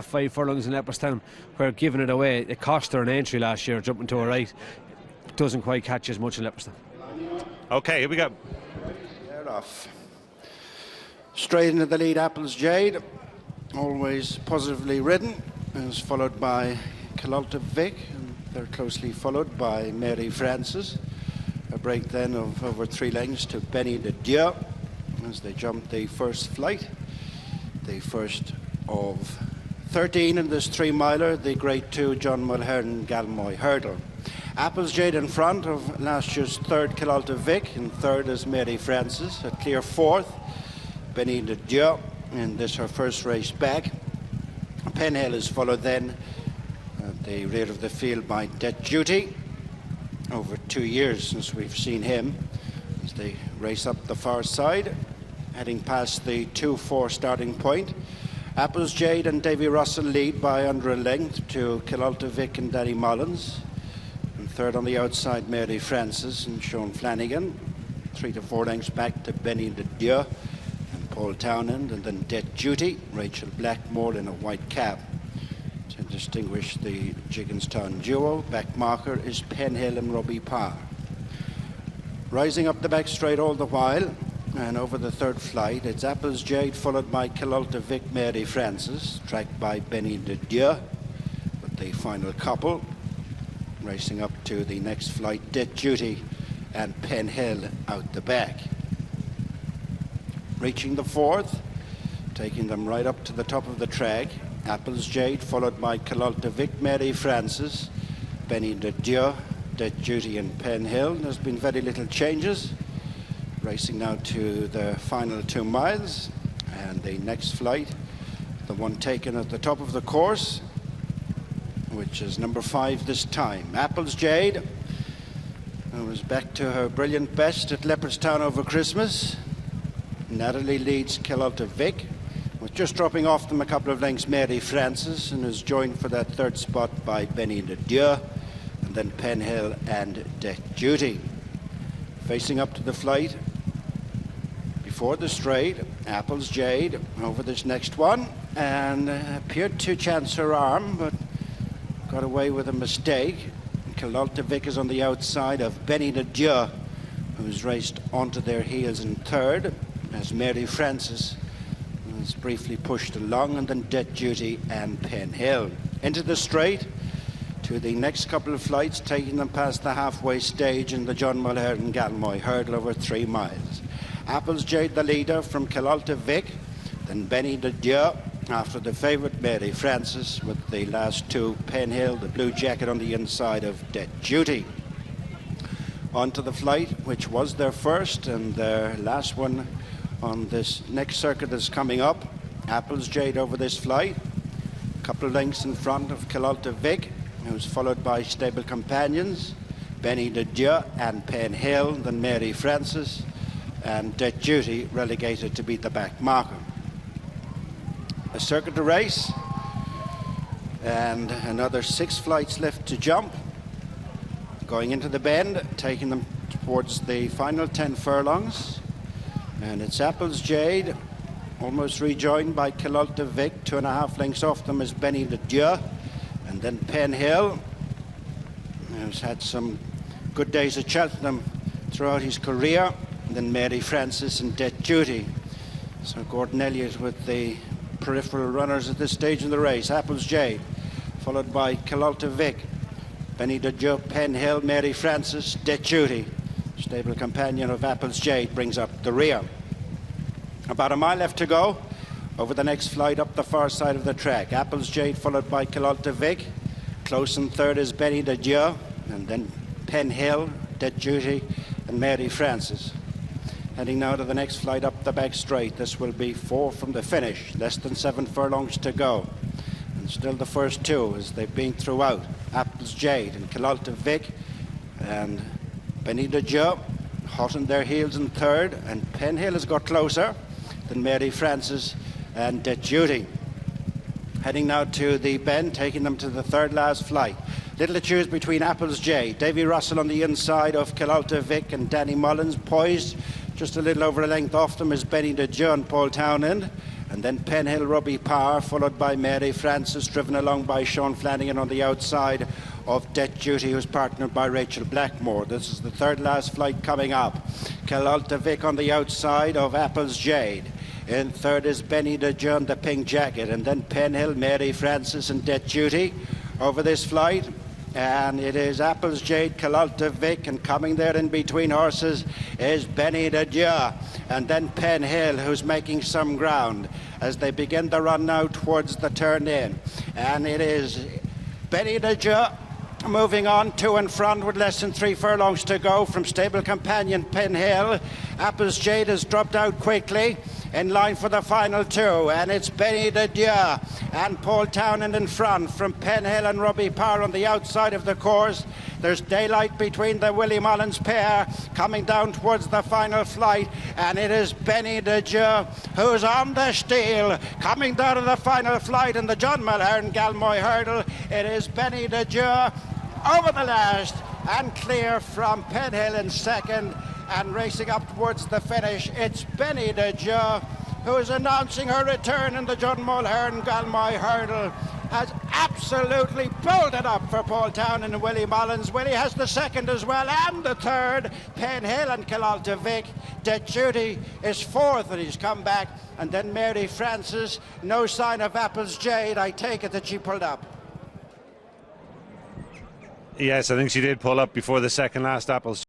4.5, 5 furlongs in Leopardstown, where giving it away, it cost her an entry last year, jumping to her right. Doesn't quite catch as much in Leopardstown. Okay, here we go. They're off. Straight into the lead, Apple's Jade, always positively ridden, is followed by Kilolta Vic, and they're closely followed by Mary Francis. A break then of over 3 lengths to Benie de Dieux as they jump the first flight. The first of 13 in this 3-miler, the Grade 2 John Mulhern Galmoy hurdle. Apple's Jade in front of last year's third Kilolta Vic, and third is Mary Francis. A clear fourth, Benie de Dieux, and this her first race back. Penhill is followed then at the rear of the field by Debt Duty. Over 2 years since we've seen him as they race up the far side, heading past the 2-4 starting point. Apple's Jade and Davy Russell lead by under a length to Kilolta Vic and Danny Mullins. And third on the outside, Mary Francis and Sean Flanagan. 3 to 4 lengths back to Benie de Dieux and Paul Townend, and then Debt Duty, Rachel Blackmore in a white cap. To distinguish the Jigginstown duo, back marker is Penhill and Robbie Parr. Rising up the back straight all the while, and over the third flight, it's Apple's Jade followed by Kilolta Vic, Mary Francis, tracked by Benie de Dieux, with the final couple. Racing up to the next flight, Debt Duty and Penhill out the back. Reaching the fourth, taking them right up to the top of the track, Apple's Jade followed by Kilolta Vic, Mary Francis, Benie de Dieux, Debt Duty and Penhill. There's been very little changes. Racing now to the final 2 miles, and the next flight, the one taken at the top of the course, which is number 5 this time. Apple's Jade, who was back to her brilliant best at Leopardstown over Christmas. Narrowly leads Kilolta Vic, with just dropping off them a couple of lengths Mary Francis, and is joined for that third spot by Benie de Dieux, and then Penhill and Debt Duty. Facing up to the flight before the straight, Apple's Jade over this next one, and appeared to chance her arm, but got away with a mistake. Kilolta Vic is on the outside of Benie de Dieux, who's raced onto their heels in third, as Mary Francis is briefly pushed along, and then Debt Duty and Penhill. Into the straight to the next couple of flights, taking them past the halfway stage in the John Mulhern Galmoy hurdle over 3 miles. Apple's Jade the leader from Kilolta Vic, then Benie de Dieux after the favourite Mary Francis, with the last 2, Penhill, the blue jacket on the inside of Debt Duty. On to the flight, which was their first and their last one on this next circuit that's coming up. Apple's Jade over this flight, a couple of lengths in front of Kilolta Vic, who's followed by stable companions, Benie de Dieux and Penhill, then Mary Francis, and Debt Duty relegated to beat the back marker. A circuit to race, and another 6 flights left to jump. Going into the bend, taking them towards the final 10 furlongs. And it's Apple's Jade, almost rejoined by Kilolta Vic. 2.5 lengths off them is Benie de Dieux. And then Penhill, who's had some good days at Cheltenham throughout his career. And then Mary Francis and Debt Duty. So Gordon Elliott with the peripheral runners at this stage in the race. Apple's Jade, followed by Kilolta Vic, Benie de Dieux, Penhill, Mary Francis, Debt Duty. Stable companion of Apple's Jade brings up the rear. About a mile left to go over the next flight up the far side of the track. Apple's Jade followed by Kilolta Vic. Close in third is Benie de Dieux, and then Penhill, Debt Duty and Mary Francis. Heading now to the next flight up the back straight. This will be 4 from the finish. Less than 7 furlongs to go. And still the first 2 as they've been throughout. Apple's Jade and Kilolta Vic and Benie de Dieux hot on their heels in third, and Penhill has got closer than Mary Francis and Debt Duty. Heading now to the bend, taking them to the third last flight. Little to choose between Apple's Jade, Davy Russell on the inside of Kilolta Vic and Danny Mullins, poised just a little over a length off them is Benie de Dieux and Paul Townend. And then Penhill, Robbie Power, followed by Mary Francis, driven along by Sean Flanagan on the outside of Debt Duty, who's partnered by Rachel Blackmore. This is the third last flight coming up. Calalta Vic on the outside of Apple's Jade. In third is Benie, Dieux and the Pink Jacket. And then Penhill, Mary Francis and Debt Duty over this flight. And it is Apple's Jade, Calalta Vic, and coming there in between horses is Benie, Dieux, and then Penhill, who's making some ground as they begin the run now towards the turn in. And it is Benie, Dieux moving on, two in front with less than 3 furlongs to go from stable companion Penhill. Apple's Jade has dropped out quickly, in line for the final two, and it's Benie, Dieux and Paul Townend in front from Penhill and Robbie Power on the outside of the course. There's daylight between the Willie Mullins pair coming down towards the final flight, and it is Benie, Dieux who's on the steel coming down to the final flight in the John Mulhern Galmoy hurdle. It is Benie, Dieux over the last and clear from Penhill in second. And racing up towards the finish, it's Benie, Dieux, who is announcing her return in the John Mulhern Galmoy hurdle. Has absolutely bolted up for Paul Townend and Willie Mullins. Willie has the second as well, and the third. Penhill and Calalta Vic. Debt Duty is fourth, and he's come back. And then Mary Francis, no sign of Apple's Jade. I take it that she pulled up. Yes, I think she did pull up before the second last Apple's